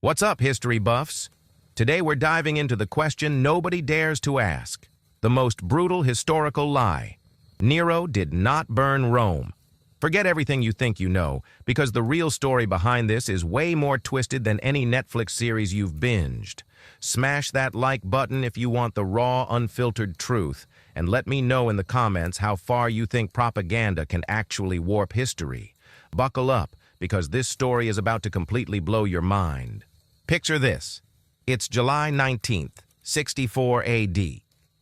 What's up, history buffs? Today we're diving into the question nobody dares to ask. The most brutal historical lie. Nero did not burn Rome. Forget everything you think you know, because the real story behind this is way more twisted than any Netflix series you've binged. Smash that like button if you want the raw, unfiltered truth, and let me know in the comments how far you think propaganda can actually warp history. Buckle up, because this story is about to completely blow your mind. Picture this. It's July 19th, 64 AD.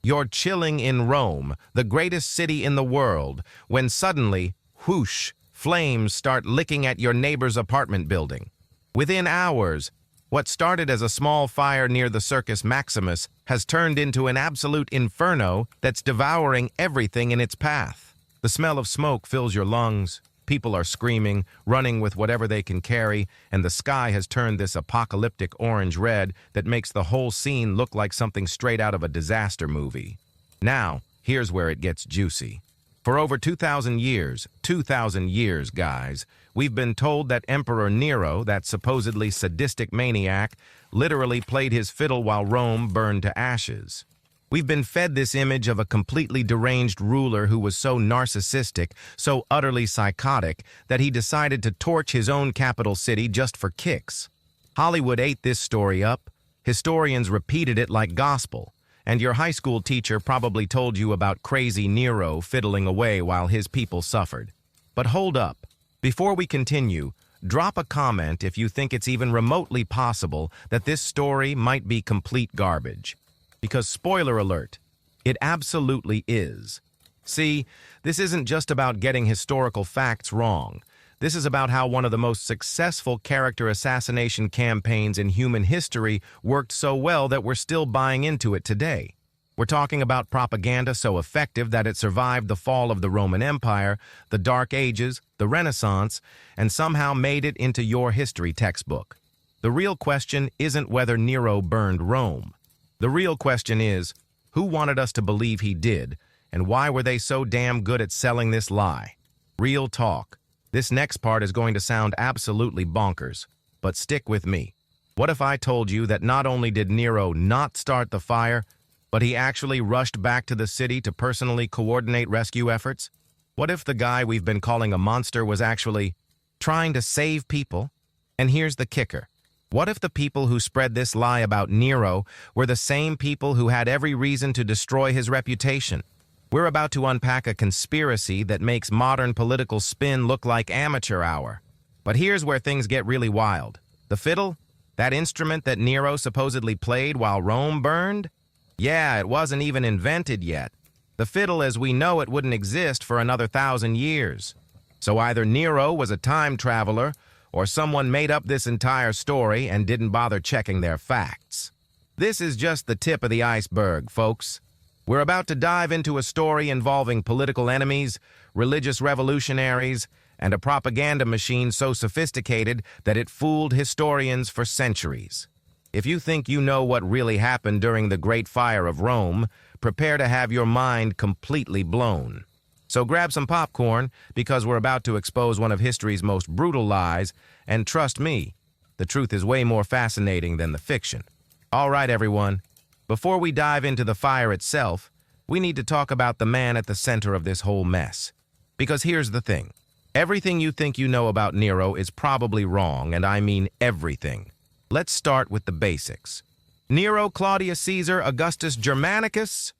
You're chilling in Rome, the greatest city in the world, when suddenly, whoosh, flames start licking at your neighbor's apartment building. Within hours, what started as a small fire near the Circus Maximus has turned into an absolute inferno that's devouring everything in its path. The smell of smoke fills your lungs. People are screaming, running with whatever they can carry, and the sky has turned this apocalyptic orange-red that makes the whole scene look like something straight out of a disaster movie. Now, here's where it gets juicy. For over 2,000 years, guys, we've been told that Emperor Nero, that supposedly sadistic maniac, literally played his fiddle while Rome burned to ashes. We've been fed this image of a completely deranged ruler who was so narcissistic, so utterly psychotic, that he decided to torch his own capital city just for kicks. Hollywood ate this story up, historians repeated it like gospel, and your high school teacher probably told you about crazy Nero fiddling away while his people suffered. But hold up. Before we continue, drop a comment if you think it's even remotely possible that this story might be complete garbage. Because spoiler alert, it absolutely is. See, this isn't just about getting historical facts wrong. This is about how one of the most successful character assassination campaigns in human history worked so well that we're still buying into it today. We're talking about propaganda so effective that it survived the fall of the Roman Empire, the Dark Ages, the Renaissance, and somehow made it into your history textbook. The real question isn't whether Nero burned Rome. The real question is, who wanted us to believe he did, and why were they so damn good at selling this lie? Real talk. This next part is going to sound absolutely bonkers, but stick with me. What if I told you that not only did Nero not start the fire, but he actually rushed back to the city to personally coordinate rescue efforts? What if the guy we've been calling a monster was actually trying to save people? And here's the kicker. What if the people who spread this lie about Nero were the same people who had every reason to destroy his reputation? We're about to unpack a conspiracy that makes modern political spin look like amateur hour. But here's where things get really wild. The fiddle? That instrument that Nero supposedly played while Rome burned? Yeah, it wasn't even invented yet. The fiddle as we know it wouldn't exist for another 1,000 years. So either Nero was a time traveler, or someone made up this entire story and didn't bother checking their facts. This is just the tip of the iceberg, folks. We're about to dive into a story involving political enemies, religious revolutionaries, and a propaganda machine so sophisticated that it fooled historians for centuries. If you think you know what really happened during the Great Fire of Rome, prepare to have your mind completely blown. So grab some popcorn, because we're about to expose one of history's most brutal lies, and trust me, the truth is way more fascinating than the fiction. All right, everyone. Before we dive into the fire itself, we need to talk about the man at the center of this whole mess. Because here's the thing. Everything you think you know about Nero is probably wrong, and I mean everything. Let's start with the basics. Nero Claudius Caesar Augustus Germanicus?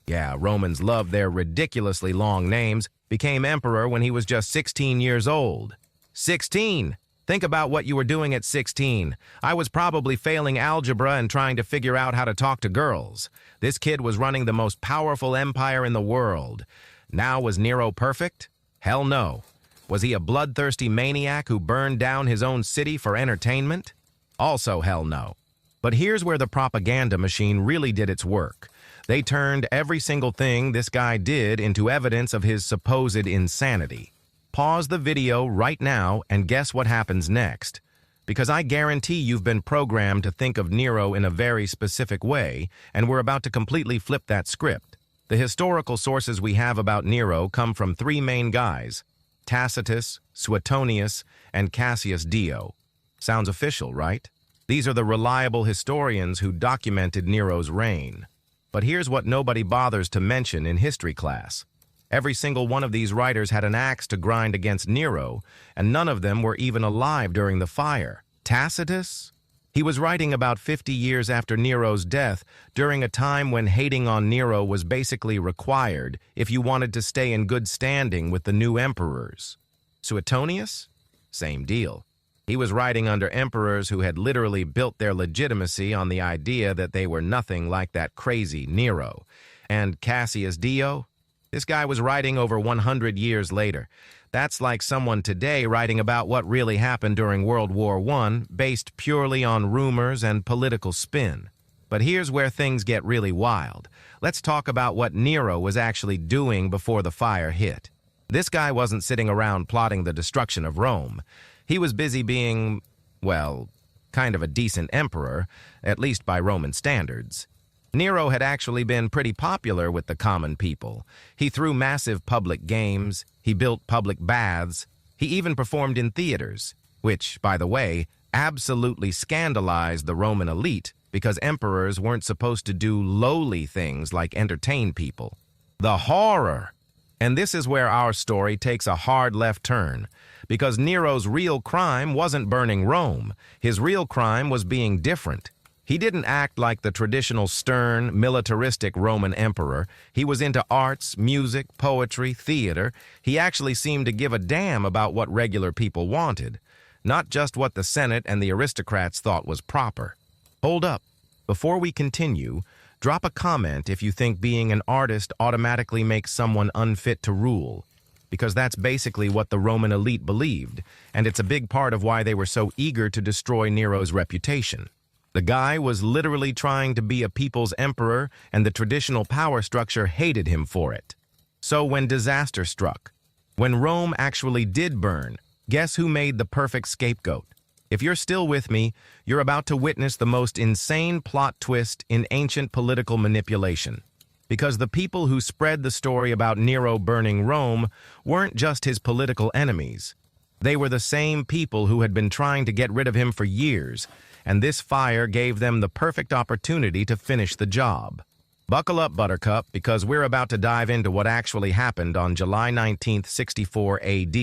Yeah, Romans love their ridiculously long names, became emperor when he was just 16 years old. 16! Think about what you were doing at 16. I was probably failing algebra and trying to figure out how to talk to girls. This kid was running the most powerful empire in the world. Now, was Nero perfect? Hell no. Was he a bloodthirsty maniac who burned down his own city for entertainment? Also hell no. But here's where the propaganda machine really did its work. They turned every single thing this guy did into evidence of his supposed insanity. Pause the video right now and guess what happens next. Because I guarantee you've been programmed to think of Nero in a very specific way, and we're about to completely flip that script. The historical sources we have about Nero come from three main guys: Tacitus, Suetonius, and Cassius Dio. Sounds official, right? These are the reliable historians who documented Nero's reign. But here's what nobody bothers to mention in history class. Every single one of these writers had an axe to grind against Nero, and none of them were even alive during the fire. Tacitus? He was writing about 50 years after Nero's death, during a time when hating on Nero was basically required if you wanted to stay in good standing with the new emperors. Suetonius? Same deal. He was writing under emperors who had literally built their legitimacy on the idea that they were nothing like that crazy Nero. And Cassius Dio? This guy was writing over 100 years later. That's like someone today writing about what really happened during World War I, based purely on rumors and political spin. But here's where things get really wild. Let's talk about what Nero was actually doing before the fire hit. This guy wasn't sitting around plotting the destruction of Rome. He was busy being, well, kind of a decent emperor, at least by Roman standards. Nero had actually been pretty popular with the common people. He threw massive public games, he built public baths, he even performed in theaters, which, by the way, absolutely scandalized the Roman elite because emperors weren't supposed to do lowly things like entertain people. The horror! And this is where our story takes a hard left turn, because Nero's real crime wasn't burning Rome. His real crime was being different. He didn't act like the traditional stern, militaristic Roman emperor. He was into arts, music, poetry, theater. He actually seemed to give a damn about what regular people wanted, not just what the Senate and the aristocrats thought was proper. Hold up. Before we continue, drop a comment if you think being an artist automatically makes someone unfit to rule, because that's basically what the Roman elite believed, and it's a big part of why they were so eager to destroy Nero's reputation. The guy was literally trying to be a people's emperor, and the traditional power structure hated him for it. So when disaster struck, when Rome actually did burn, guess who made the perfect scapegoat? If you're still with me, you're about to witness the most insane plot twist in ancient political manipulation. Because the people who spread the story about Nero burning Rome weren't just his political enemies. They were the same people who had been trying to get rid of him for years, and this fire gave them the perfect opportunity to finish the job. Buckle up, Buttercup, because we're about to dive into what actually happened on July 19, 64 AD,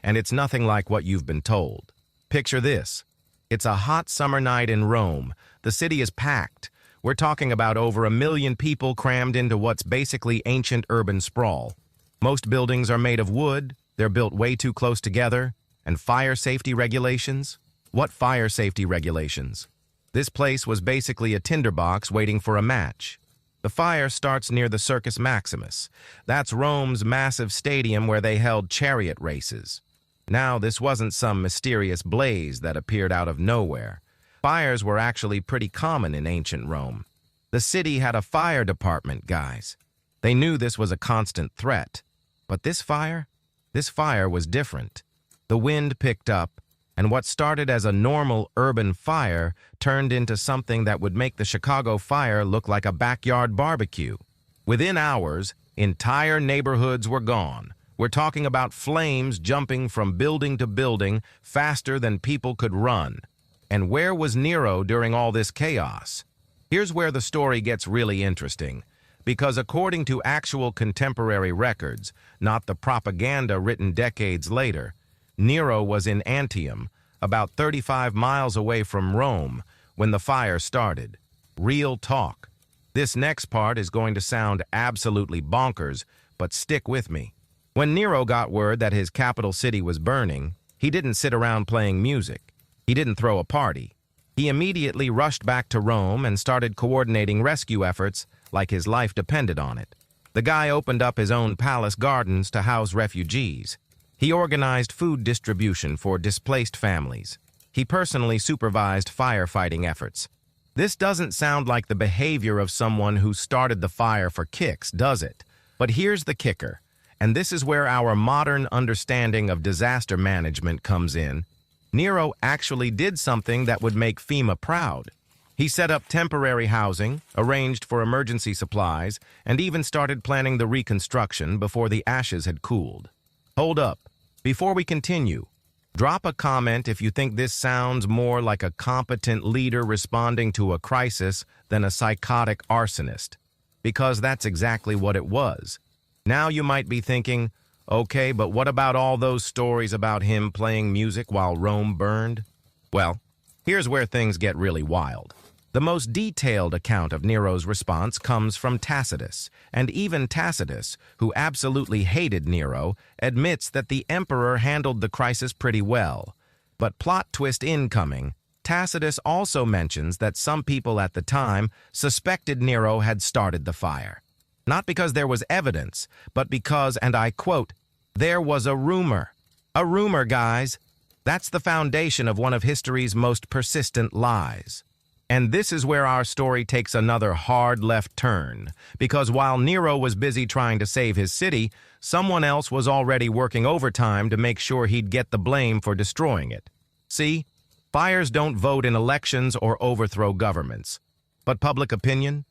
and it's nothing like what you've been told. Picture this. It's a hot summer night in Rome. The city is packed. We're talking about over 1 million people crammed into what's basically ancient urban sprawl. Most buildings are made of wood, they're built way too close together, and fire safety regulations? What fire safety regulations? This place was basically a tinderbox waiting for a match. The fire starts near the Circus Maximus. That's Rome's massive stadium where they held chariot races. Now, this wasn't some mysterious blaze that appeared out of nowhere. Fires were actually pretty common in ancient Rome. The city had a fire department, guys. They knew this was a constant threat. But this fire was different. The wind picked up, and what started as a normal urban fire turned into something that would make the Chicago fire look like a backyard barbecue. Within hours, entire neighborhoods were gone. We're talking about flames jumping from building to building faster than people could run. And where was Nero during all this chaos? Here's where the story gets really interesting, because according to actual contemporary records, not the propaganda written decades later, Nero was in Antium, about 35 miles away from Rome, when the fire started. Real talk. This next part is going to sound absolutely bonkers, but stick with me. When Nero got word that his capital city was burning, he didn't sit around playing music. He didn't throw a party. He immediately rushed back to Rome and started coordinating rescue efforts like his life depended on it. The guy opened up his own palace gardens to house refugees. He organized food distribution for displaced families. He personally supervised firefighting efforts. This doesn't sound like the behavior of someone who started the fire for kicks, does it? But here's the kicker, and this is where our modern understanding of disaster management comes in. Nero actually did something that would make FEMA proud. He set up temporary housing, arranged for emergency supplies, and even started planning the reconstruction before the ashes had cooled. Hold up. Before we continue, Drop a comment if you think this sounds more like a competent leader responding to a crisis than a psychotic arsonist, because that's exactly what it was. Now you might be thinking, okay, but what about all those stories about him playing music while Rome burned? Well, here's where things get really wild. The most detailed account of Nero's response comes from Tacitus, and even Tacitus, who absolutely hated Nero, admits that the emperor handled the crisis pretty well. But plot twist incoming, Tacitus also mentions that some people at the time suspected Nero had started the fire. Not because there was evidence, but because, and I quote, "there was a rumor." A rumor, guys. That's the foundation of one of history's most persistent lies. And this is where our story takes another hard left turn, because while Nero was busy trying to save his city, someone else was already working overtime to make sure he'd get the blame for destroying it. See, fires don't vote in elections or overthrow governments. But public opinion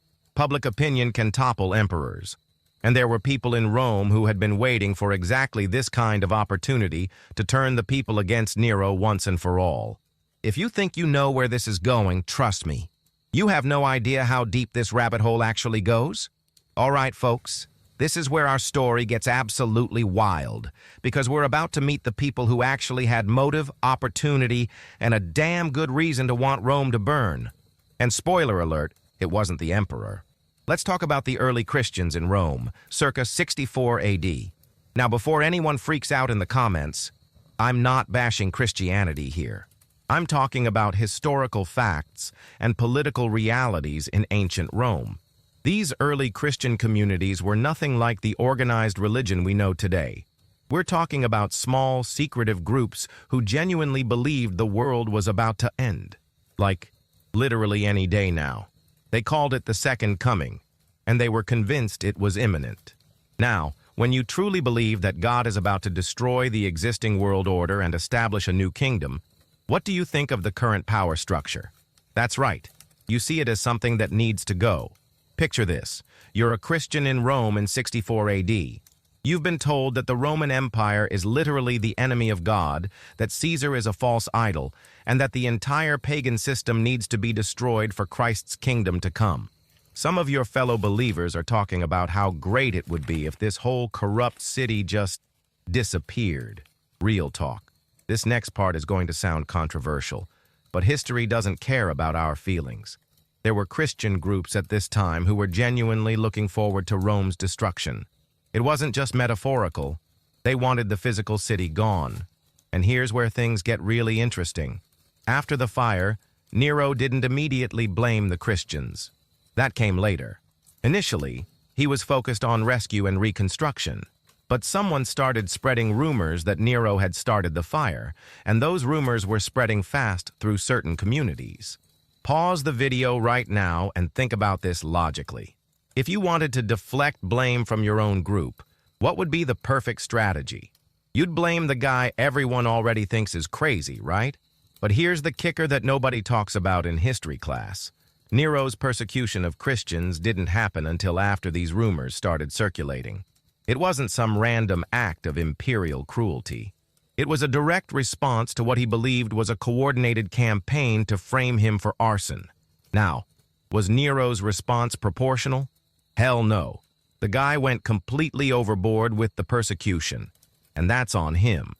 can topple emperors. And there were people in Rome who had been waiting for exactly this kind of opportunity to turn the people against Nero once and for all. If you think you know where this is going, trust me. You have no idea how deep this rabbit hole actually goes. All right, folks, this is where our story gets absolutely wild, because we're about to meet the people who actually had motive, opportunity, and a damn good reason to want Rome to burn. And spoiler alert, it wasn't the emperor. Let's talk about the early Christians in Rome, circa 64 AD. Now, before anyone freaks out in the comments, I'm not bashing Christianity here. I'm talking about historical facts and political realities in ancient Rome. These early Christian communities were nothing like the organized religion we know today. We're talking about small, secretive groups who genuinely believed the world was about to end. Like, literally any day now. They called it the Second Coming, and they were convinced it was imminent. Now, when you truly believe that God is about to destroy the existing world order and establish a new kingdom, what do you think of the current power structure? That's right. You see it as something that needs to go. Picture this. You're a Christian in Rome in 64 AD. You've been told that the Roman Empire is literally the enemy of God, that Caesar is a false idol, and that the entire pagan system needs to be destroyed for Christ's kingdom to come. Some of your fellow believers are talking about how great it would be if this whole corrupt city just disappeared. Real talk. This next part is going to sound controversial, but history doesn't care about our feelings. There were Christian groups at this time who were genuinely looking forward to Rome's destruction. It wasn't just metaphorical. They wanted the physical city gone. And here's where things get really interesting. After the fire, Nero didn't immediately blame the Christians. That came later. Initially, he was focused on rescue and reconstruction. But someone started spreading rumors that Nero had started the fire, and those rumors were spreading fast through certain communities. Pause the video right now and think about this logically. If you wanted to deflect blame from your own group, what would be the perfect strategy? You'd blame the guy everyone already thinks is crazy, right? But here's the kicker that nobody talks about in history class. Nero's persecution of Christians didn't happen until after these rumors started circulating. It wasn't some random act of imperial cruelty. It was a direct response to what he believed was a coordinated campaign to frame him for arson. Now, was Nero's response proportional? Hell no. The guy went completely overboard with the persecution, and that's on him.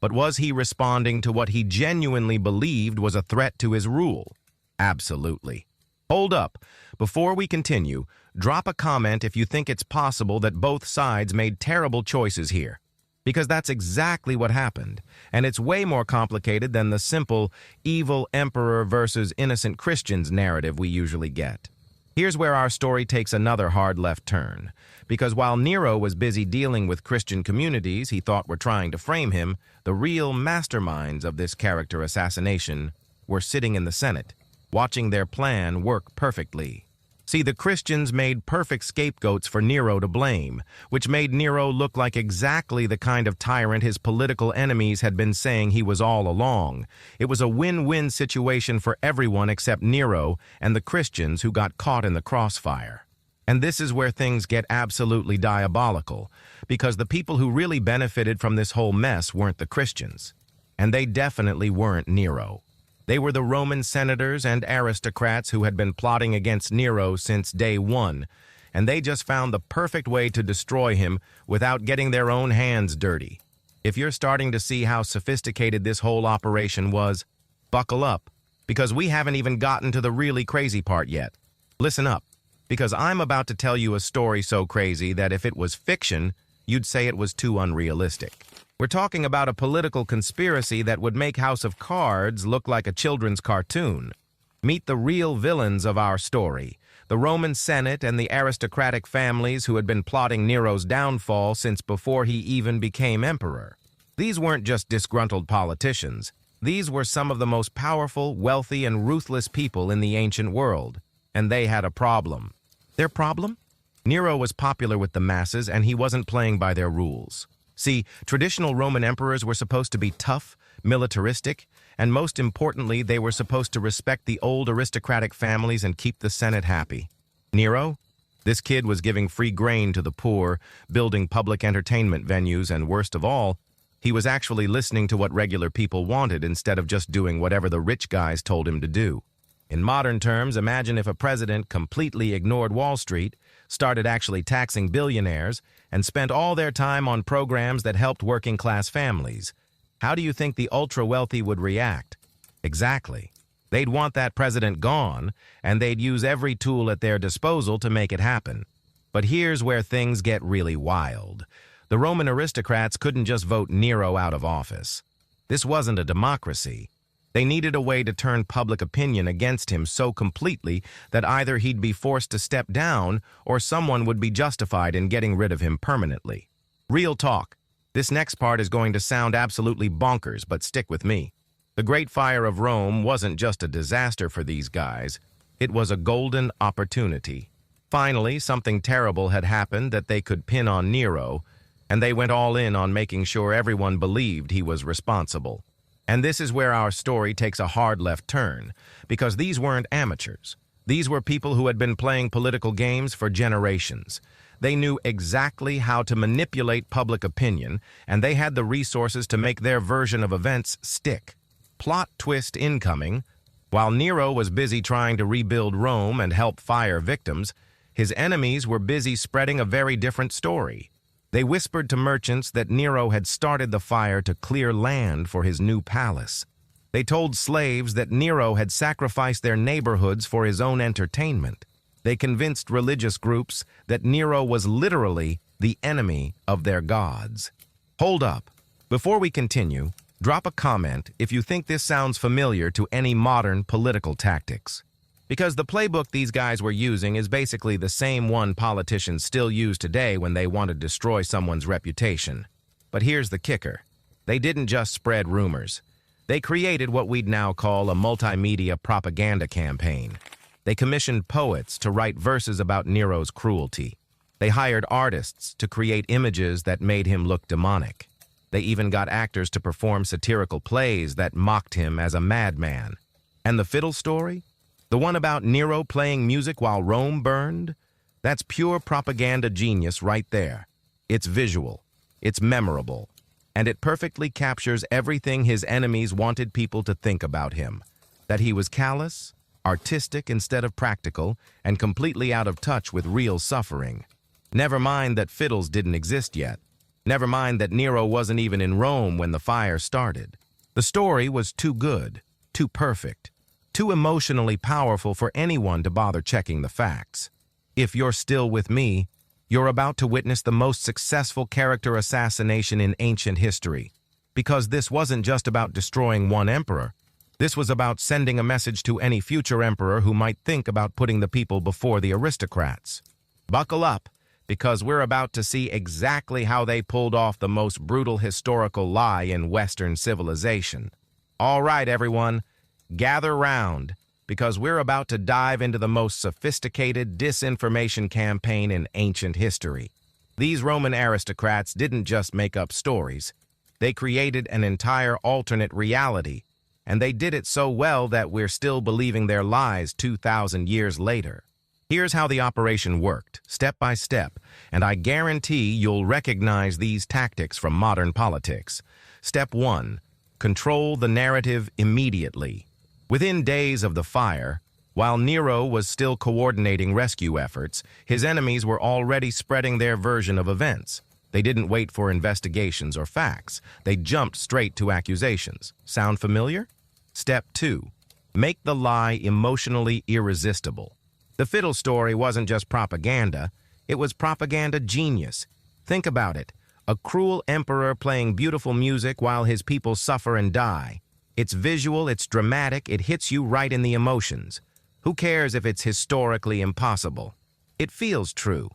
But was he responding to what he genuinely believed was a threat to his rule? Absolutely. Hold up. Before we continue, drop a comment if you think it's possible that both sides made terrible choices here. Because that's exactly what happened, and it's way more complicated than the simple evil emperor versus innocent Christians narrative we usually get. Here's where our story takes another hard left turn, because while Nero was busy dealing with Christian communities he thought were trying to frame him, the real masterminds of this character assassination were sitting in the Senate, watching their plan work perfectly. See, the Christians made perfect scapegoats for Nero to blame, which made Nero look like exactly the kind of tyrant his political enemies had been saying he was all along. It was a win-win situation for everyone except Nero and the Christians who got caught in the crossfire. And this is where things get absolutely diabolical, because the people who really benefited from this whole mess weren't the Christians. And they definitely weren't Nero. They were the Roman senators and aristocrats who had been plotting against Nero since day one, and they just found the perfect way to destroy him without getting their own hands dirty. If you're starting to see how sophisticated this whole operation was, buckle up, because we haven't even gotten to the really crazy part yet. Listen up, because I'm about to tell you a story so crazy that if it was fiction, you'd say it was too unrealistic. We're talking about a political conspiracy that would make House of Cards look like a children's cartoon. Meet the real villains of our story, the Roman Senate and the aristocratic families who had been plotting Nero's downfall since before he even became emperor. These weren't just disgruntled politicians. These were some of the most powerful, wealthy, and ruthless people in the ancient world. And they had a problem. Their problem? Nero was popular with the masses, and he wasn't playing by their rules. See, traditional Roman emperors were supposed to be tough, militaristic, and most importantly, they were supposed to respect the old aristocratic families and keep the Senate happy. Nero? This kid was giving free grain to the poor, building public entertainment venues, and worst of all, he was actually listening to what regular people wanted instead of just doing whatever the rich guys told him to do. In modern terms, imagine if a president completely ignored Wall Street, started actually taxing billionaires, and spent all their time on programs that helped working-class families. How do you think the ultra-wealthy would react? Exactly. They'd want that president gone, and they'd use every tool at their disposal to make it happen. But here's where things get really wild. The Roman aristocrats couldn't just vote Nero out of office. This wasn't a democracy. They needed a way to turn public opinion against him so completely that either he'd be forced to step down or someone would be justified in getting rid of him permanently. Real talk. This next part is going to sound absolutely bonkers, but stick with me. The Great Fire of Rome wasn't just a disaster for these guys. It was a golden opportunity. Finally, something terrible had happened that they could pin on Nero, and they went all in on making sure everyone believed he was responsible. And this is where our story takes a hard left turn, because these weren't amateurs. These were people who had been playing political games for generations. They knew exactly how to manipulate public opinion, and they had the resources to make their version of events stick. Plot twist incoming. While Nero was busy trying to rebuild Rome and help fire victims, his enemies were busy spreading a very different story. They whispered to merchants that Nero had started the fire to clear land for his new palace. They told slaves that Nero had sacrificed their neighborhoods for his own entertainment. They convinced religious groups that Nero was literally the enemy of their gods. Hold up. Before we continue, drop a comment if you think this sounds familiar to any modern political tactics. Because the playbook these guys were using is basically the same one politicians still use today when they want to destroy someone's reputation. But here's the kicker. They didn't just spread rumors. They created what we'd now call a multimedia propaganda campaign. They commissioned poets to write verses about Nero's cruelty. They hired artists to create images that made him look demonic. They even got actors to perform satirical plays that mocked him as a madman. And the fiddle story? The one about Nero playing music while Rome burned? That's pure propaganda genius right there. It's visual, it's memorable, and it perfectly captures everything his enemies wanted people to think about him. That he was callous, artistic instead of practical, and completely out of touch with real suffering. Never mind that fiddles didn't exist yet. Never mind that Nero wasn't even in Rome when the fire started. The story was too good, too perfect, too emotionally powerful for anyone to bother checking the facts. If you're still with me, you're about to witness the most successful character assassination in ancient history. Because this wasn't just about destroying one emperor. This was about sending a message to any future emperor who might think about putting the people before the aristocrats. Buckle up, because we're about to see exactly how they pulled off the most brutal historical lie in Western civilization. All right, everyone. Gather round, because we're about to dive into the most sophisticated disinformation campaign in ancient history. These Roman aristocrats didn't just make up stories. They created an entire alternate reality, and they did it so well that we're still believing their lies 2,000 years later. Here's how the operation worked, step by step, and I guarantee you'll recognize these tactics from modern politics. Step 1. control the narrative immediately. Within days of the fire, while Nero was still coordinating rescue efforts, his enemies were already spreading their version of events. They didn't wait for investigations or facts. They jumped straight to accusations. Sound familiar? Step 2. Make the lie emotionally irresistible. The fiddle story wasn't just propaganda, it was propaganda genius. Think about it. A cruel emperor playing beautiful music while his people suffer and die. It's visual, it's dramatic, it hits you right in the emotions. Who cares if it's historically impossible? It feels true,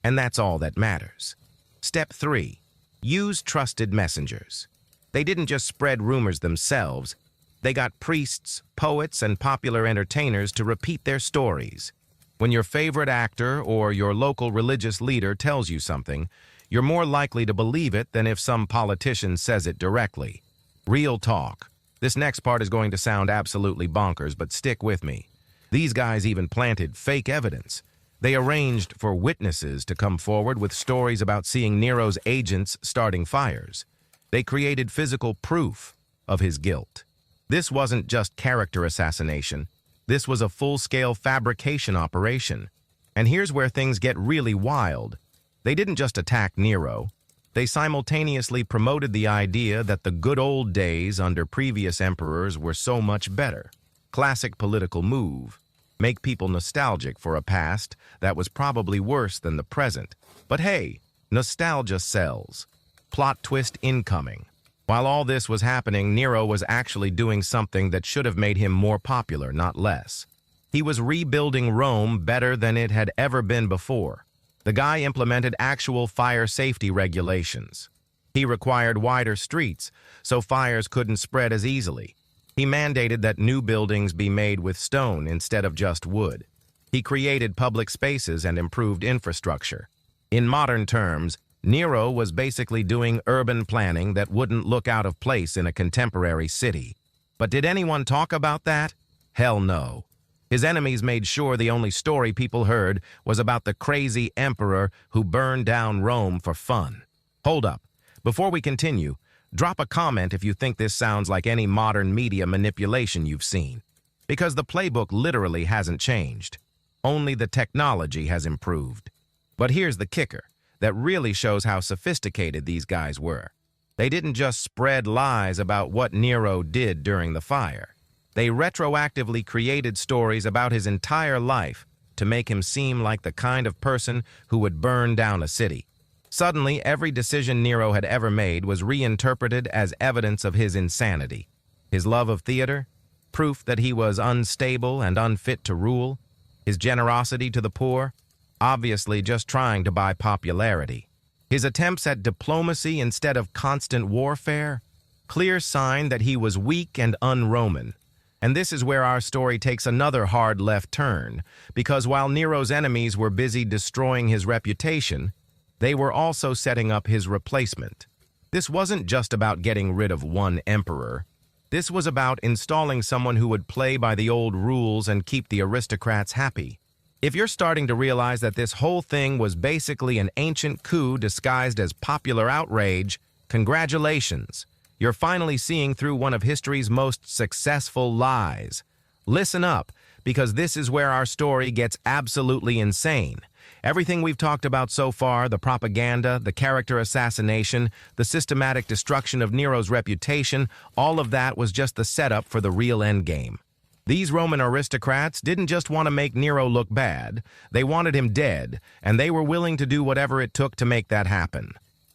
and that's all that matters. Step 3. Use trusted messengers. They didn't just spread rumors themselves. They got priests, poets, and popular entertainers to repeat their stories. When your favorite actor or your local religious leader tells you something, you're more likely to believe it than if some politician says it directly. Real talk. This next part is going to sound absolutely bonkers, but stick with me. These guys even planted fake evidence. They arranged for witnesses to come forward with stories about seeing Nero's agents starting fires. They created physical proof of his guilt. This wasn't just character assassination. This was a full-scale fabrication operation. And here's where things get really wild. They didn't just attack Nero. They simultaneously promoted the idea that the good old days under previous emperors were so much better. Classic political move. Make people nostalgic for a past that was probably worse than the present. But hey, nostalgia sells. Plot twist incoming. While all this was happening, Nero was actually doing something that should have made him more popular, not less. He was rebuilding Rome better than it had ever been before. The guy implemented actual fire safety regulations. He required wider streets so fires couldn't spread as easily. He mandated that new buildings be made with stone instead of just wood. He created public spaces and improved infrastructure. In modern terms, Nero was basically doing urban planning that wouldn't look out of place in a contemporary city. But did anyone talk about that? Hell no. His enemies made sure the only story people heard was about the crazy emperor who burned down Rome for fun. Hold up. Before we continue, drop a comment if you think this sounds like any modern media manipulation you've seen. Because the playbook literally hasn't changed. Only the technology has improved. But here's the kicker that really shows how sophisticated these guys were. They didn't just spread lies about what Nero did during the fire. They retroactively created stories about his entire life to make him seem like the kind of person who would burn down a city. Suddenly, every decision Nero had ever made was reinterpreted as evidence of his insanity. His love of theater, proof that he was unstable and unfit to rule, his generosity to the poor, obviously just trying to buy popularity. His attempts at diplomacy instead of constant warfare, clear sign that he was weak and un-Roman. And this is where our story takes another hard left turn, because while Nero's enemies were busy destroying his reputation, they were also setting up his replacement. This wasn't just about getting rid of one emperor. This was about installing someone who would play by the old rules and keep the aristocrats happy. If you're starting to realize that this whole thing was basically an ancient coup disguised as popular outrage, congratulations. You're finally seeing through one of history's most successful lies. Listen up, because this is where our story gets absolutely insane. Everything we've talked about so far, the propaganda, the character assassination, the systematic destruction of Nero's reputation, all of that was just the setup for the real endgame. These Roman aristocrats didn't just want to make Nero look bad, they wanted him dead, and they were willing to do whatever it took to make that happen.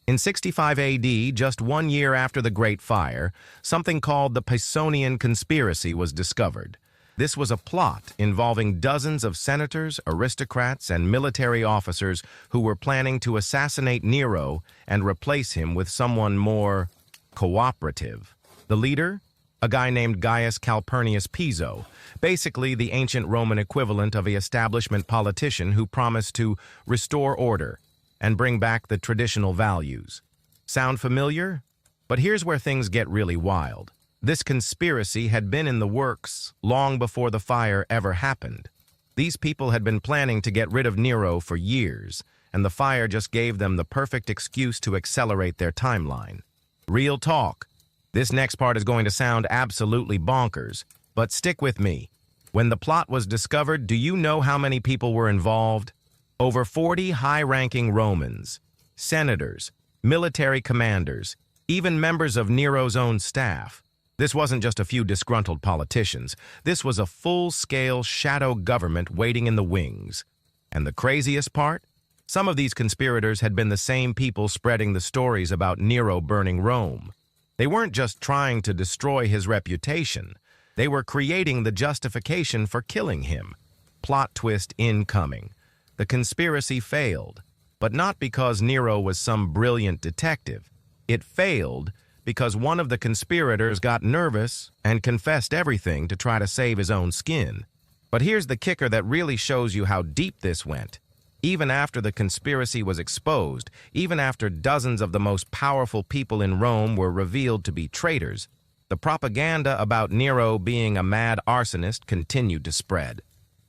In 65 AD, just 1 year after the Great Fire, something called the Pisonian Conspiracy was discovered. This was a plot involving dozens of senators, aristocrats, and military officers who were planning to assassinate Nero and replace him with someone more cooperative. The leader? A guy named Gaius Calpurnius Piso, basically the ancient Roman equivalent of an establishment politician who promised to restore order and bring back the traditional values. Sound familiar? But here's where things get really wild. This conspiracy had been in the works long before the fire ever happened. These people had been planning to get rid of Nero for years, and the fire just gave them the perfect excuse to accelerate their timeline. Real talk. This next part is going to sound absolutely bonkers, but stick with me. When the plot was discovered, do you know how many people were involved? Over 40 high-ranking Romans, senators, military commanders, even members of Nero's own staff. This wasn't just a few disgruntled politicians. This was a full-scale shadow government waiting in the wings. And the craziest part? Some of these conspirators had been the same people spreading the stories about Nero burning Rome. They weren't just trying to destroy his reputation. They were creating the justification for killing him. Plot twist incoming. The conspiracy failed, but not because Nero was some brilliant detective. It failed because one of the conspirators got nervous and confessed everything to try to save his own skin. But here's the kicker that really shows you how deep this went. Even after the conspiracy was exposed, even after dozens of the most powerful people in Rome were revealed to be traitors, the propaganda about Nero being a mad arsonist continued to spread.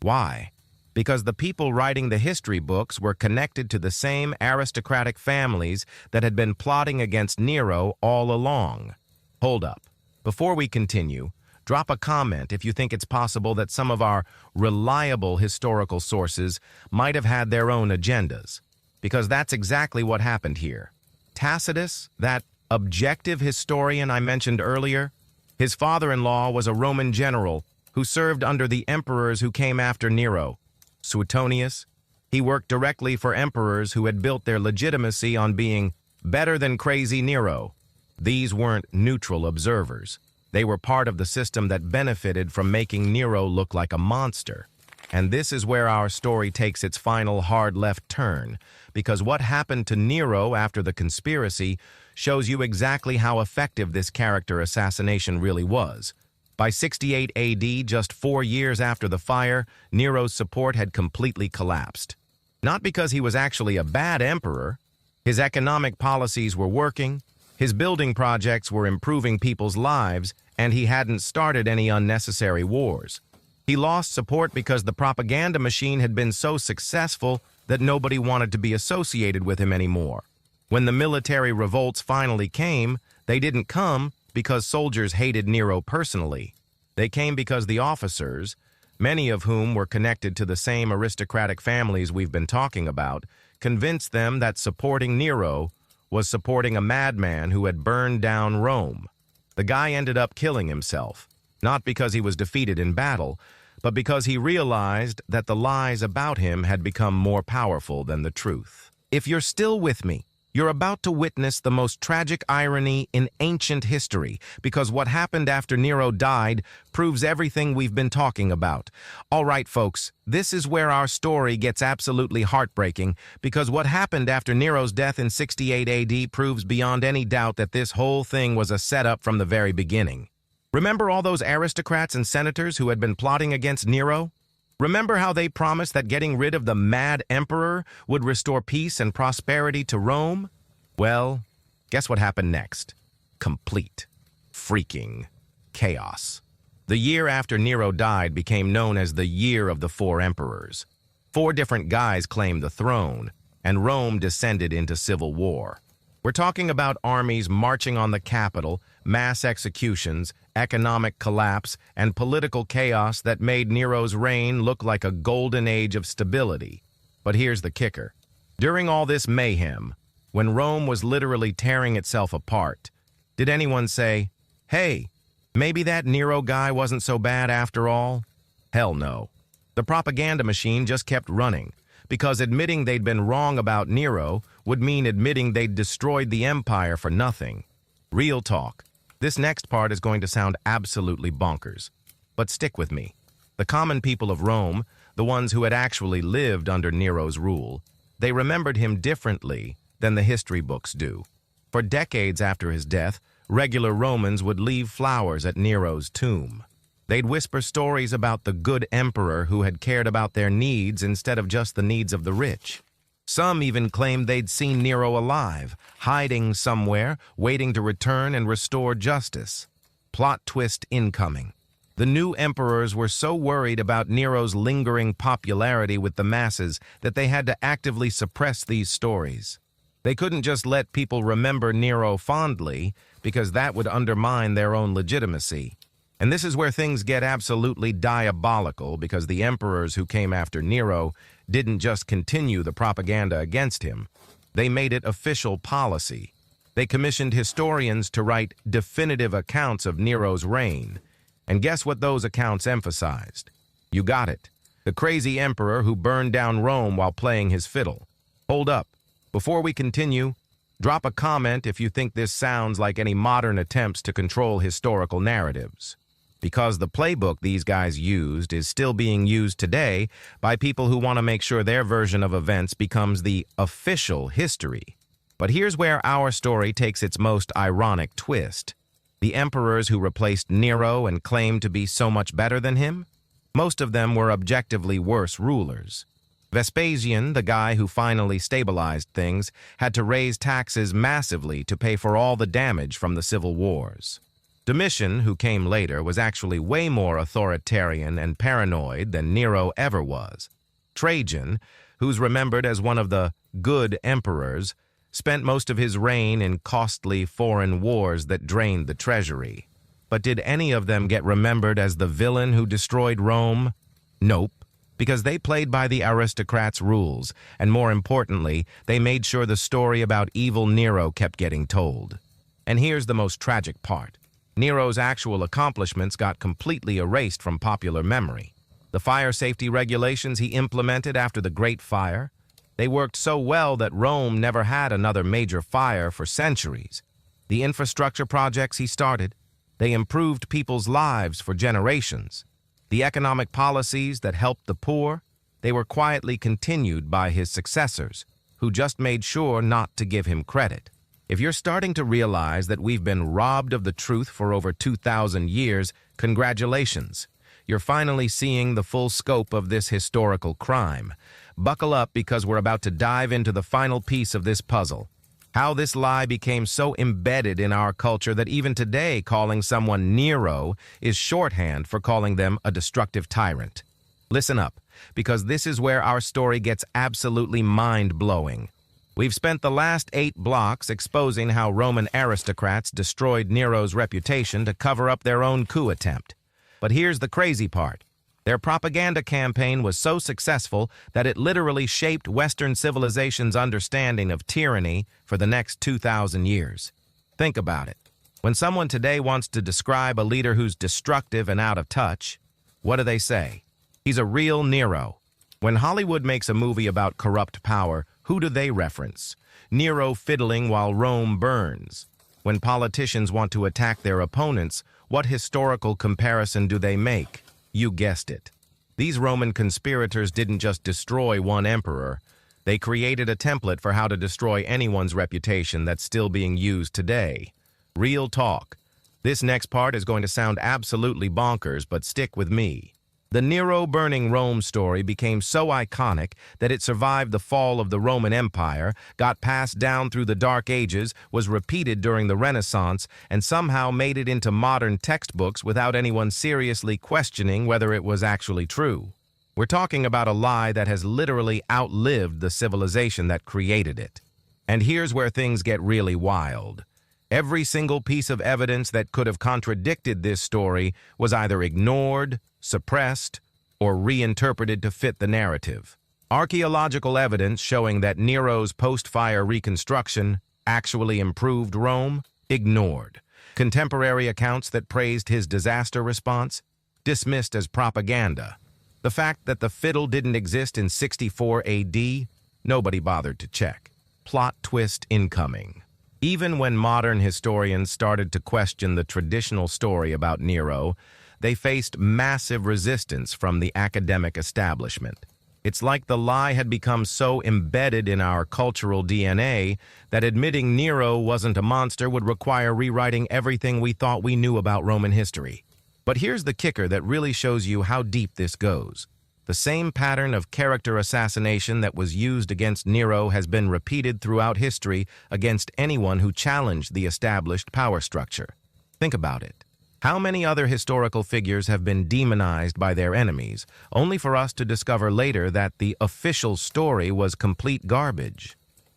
Why? Because the people writing the history books were connected to the same aristocratic families that had been plotting against Nero all along. Hold up. Before we continue, drop a comment if you think it's possible that some of our reliable historical sources might have had their own agendas, because that's exactly what happened here. Tacitus, that objective historian I mentioned earlier, his father-in-law was a Roman general who served under the emperors who came after Nero. Suetonius, he worked directly for emperors who had built their legitimacy on being better than crazy Nero. These weren't neutral observers. They were part of the system that benefited from making Nero look like a monster. And this is where our story takes its final hard left turn, because what happened to Nero after the conspiracy shows you exactly how effective this character assassination really was. By 68 AD, just 4 years after the fire, Nero's support had completely collapsed. Not because he was actually a bad emperor. His economic policies were working, his building projects were improving people's lives, and he hadn't started any unnecessary wars. He lost support because the propaganda machine had been so successful that nobody wanted to be associated with him anymore. When the military revolts finally came, they didn't come because soldiers hated Nero personally. They came because the officers, many of whom were connected to the same aristocratic families we've been talking about, convinced them that supporting Nero was supporting a madman who had burned down Rome. The guy ended up killing himself, not because he was defeated in battle, but because he realized that the lies about him had become more powerful than the truth. If you're still with me, you're about to witness the most tragic irony in ancient history, because what happened after Nero died proves everything we've been talking about. All right, folks, this is where our story gets absolutely heartbreaking, because what happened after Nero's death in 68 AD proves beyond any doubt that this whole thing was a setup from the very beginning. Remember all those aristocrats and senators who had been plotting against Nero? Remember how they promised that getting rid of the mad emperor would restore peace and prosperity to Rome? Well, guess what happened next? Complete freaking chaos. The year after Nero died became known as the Year of the Four Emperors. 4 different guys claimed the throne, and Rome descended into civil war. We're talking about armies marching on the capital, mass executions, economic collapse, and political chaos that made Nero's reign look like a golden age of stability. But here's the kicker. During all this mayhem, when Rome was literally tearing itself apart, did anyone say, "Hey, maybe that Nero guy wasn't so bad after all"? Hell no. The propaganda machine just kept running, because admitting they'd been wrong about Nero would mean admitting they'd destroyed the empire for nothing. Real talk. This next part is going to sound absolutely bonkers. But stick with me. The common people of Rome, the ones who had actually lived under Nero's rule, they remembered him differently than the history books do. For decades after his death, regular Romans would leave flowers at Nero's tomb. They'd whisper stories about the good emperor who had cared about their needs instead of just the needs of the rich. Some even claimed they'd seen Nero alive, hiding somewhere, waiting to return and restore justice. Plot twist incoming. The new emperors were so worried about Nero's lingering popularity with the masses that they had to actively suppress these stories. They couldn't just let people remember Nero fondly, because that would undermine their own legitimacy. And this is where things get absolutely diabolical, because the emperors who came after Nero didn't just continue the propaganda against him. They made it official policy. They commissioned historians to write definitive accounts of Nero's reign. And guess what those accounts emphasized? You got it. The crazy emperor who burned down Rome while playing his fiddle. Hold up. Before we continue, drop a comment if you think this sounds like any modern attempts to control historical narratives. Because the playbook these guys used is still being used today by people who want to make sure their version of events becomes the official history. But here's where our story takes its most ironic twist. The emperors who replaced Nero and claimed to be so much better than him? Most of them were objectively worse rulers. Vespasian, the guy who finally stabilized things, had to raise taxes massively to pay for all the damage from the civil wars. Domitian, who came later, was actually way more authoritarian and paranoid than Nero ever was. Trajan, who's remembered as one of the good emperors, spent most of his reign in costly foreign wars that drained the treasury. But did any of them get remembered as the villain who destroyed Rome? Nope, because they played by the aristocrats' rules, and more importantly, they made sure the story about evil Nero kept getting told. And here's the most tragic part. Nero's actual accomplishments got completely erased from popular memory. The fire safety regulations he implemented after the Great Fire, they worked so well that Rome never had another major fire for centuries. The infrastructure projects he started, they improved people's lives for generations. The economic policies that helped the poor, they were quietly continued by his successors, who just made sure not to give him credit. If you're starting to realize that we've been robbed of the truth for over 2,000 years, congratulations. You're finally seeing the full scope of this historical crime. Buckle up, because we're about to dive into the final piece of this puzzle. How this lie became so embedded in our culture that even today calling someone Nero is shorthand for calling them a destructive tyrant. Listen up, because this is where our story gets absolutely mind-blowing. We've spent the last 8 blocks exposing how Roman aristocrats destroyed Nero's reputation to cover up their own coup attempt. But here's the crazy part. Their propaganda campaign was so successful that it literally shaped Western civilization's understanding of tyranny for the next 2,000 years. Think about it. When someone today wants to describe a leader who's destructive and out of touch, what do they say? He's a real Nero. When Hollywood makes a movie about corrupt power, who do they reference? Nero fiddling while Rome burns. When politicians want to attack their opponents, what historical comparison do they make? You guessed it. These Roman conspirators didn't just destroy one emperor. They created a template for how to destroy anyone's reputation that's still being used today. Real talk. This next part is going to sound absolutely bonkers, but stick with me. The Nero burning Rome story became so iconic that it survived the fall of the Roman Empire, got passed down through the Dark Ages, was repeated during the Renaissance, and somehow made it into modern textbooks without anyone seriously questioning whether it was actually true. We're talking about a lie that has literally outlived the civilization that created it. And here's where things get really wild. Every single piece of evidence that could have contradicted this story was either ignored, suppressed, or reinterpreted to fit the narrative. Archaeological evidence showing that Nero's post-fire reconstruction actually improved Rome? Ignored. Contemporary accounts that praised his disaster response? Dismissed as propaganda. The fact that the fiddle didn't exist in 64 AD? Nobody bothered to check. Plot twist incoming. Even when modern historians started to question the traditional story about Nero, they faced massive resistance from the academic establishment. It's like the lie had become so embedded in our cultural DNA that admitting Nero wasn't a monster would require rewriting everything we thought we knew about Roman history. But here's the kicker that really shows you how deep this goes. The same pattern of character assassination that was used against Nero has been repeated throughout history against anyone who challenged the established power structure. Think about it. How many other historical figures have been demonized by their enemies, only for us to discover later that the official story was complete garbage?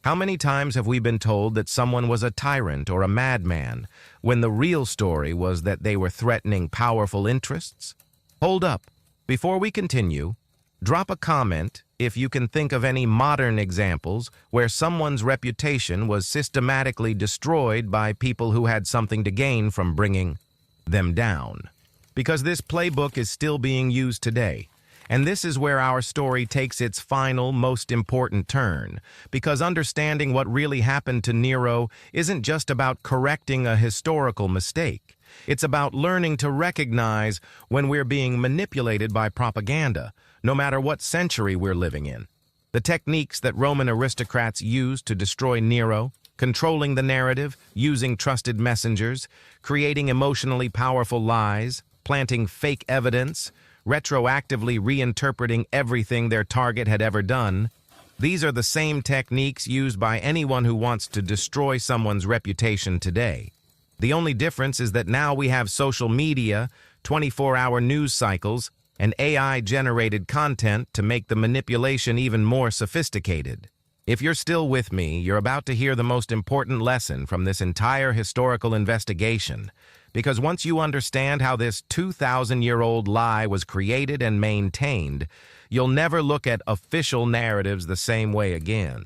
How many times have we been told that someone was a tyrant or a madman when the real story was that they were threatening powerful interests? Hold up. Before we continue, drop a comment if you can think of any modern examples where someone's reputation was systematically destroyed by people who had something to gain from bringing them down. Because this playbook is still being used today. And this is where our story takes its final, most important turn, because understanding what really happened to Nero isn't just about correcting a historical mistake. It's about learning to recognize when we're being manipulated by propaganda, no matter what century we're living in. The techniques that Roman aristocrats used to destroy Nero, controlling the narrative, using trusted messengers, creating emotionally powerful lies, planting fake evidence, retroactively reinterpreting everything their target had ever done. These are the same techniques used by anyone who wants to destroy someone's reputation today. The only difference is that now we have social media, 24-hour news cycles, and AI-generated content to make the manipulation even more sophisticated. If you're still with me, you're about to hear the most important lesson from this entire historical investigation. Because once you understand how this 2,000-year-old lie was created and maintained, you'll never look at official narratives the same way again.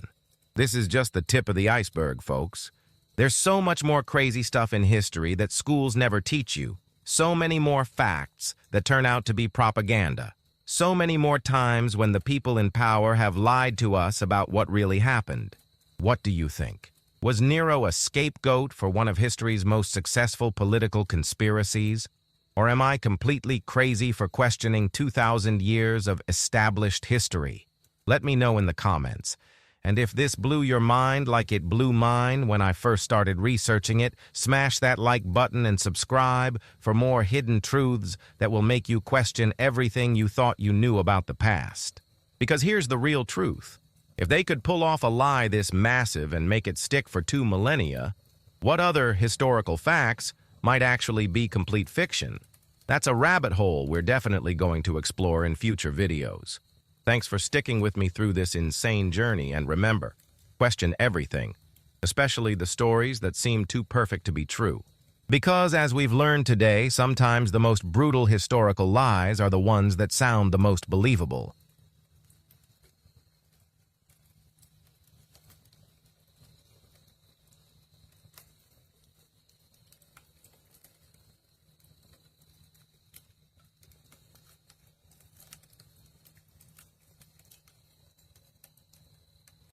This is just the tip of the iceberg, folks. There's so much more crazy stuff in history that schools never teach you. So many more facts that turn out to be propaganda. So many more times when the people in power have lied to us about what really happened. What do you think? Was Nero a scapegoat for one of history's most successful political conspiracies? Or am I completely crazy for questioning 2,000 years of established history? Let me know in the comments. And if this blew your mind like it blew mine when I first started researching it, smash that like button and subscribe for more hidden truths that will make you question everything you thought you knew about the past. Because here's the real truth. If they could pull off a lie this massive and make it stick for 2 millennia, what other historical facts might actually be complete fiction? That's a rabbit hole we're definitely going to explore in future videos. Thanks for sticking with me through this insane journey, and remember, question everything, especially the stories that seem too perfect to be true. Because, as we've learned today, sometimes the most brutal historical lies are the ones that sound the most believable.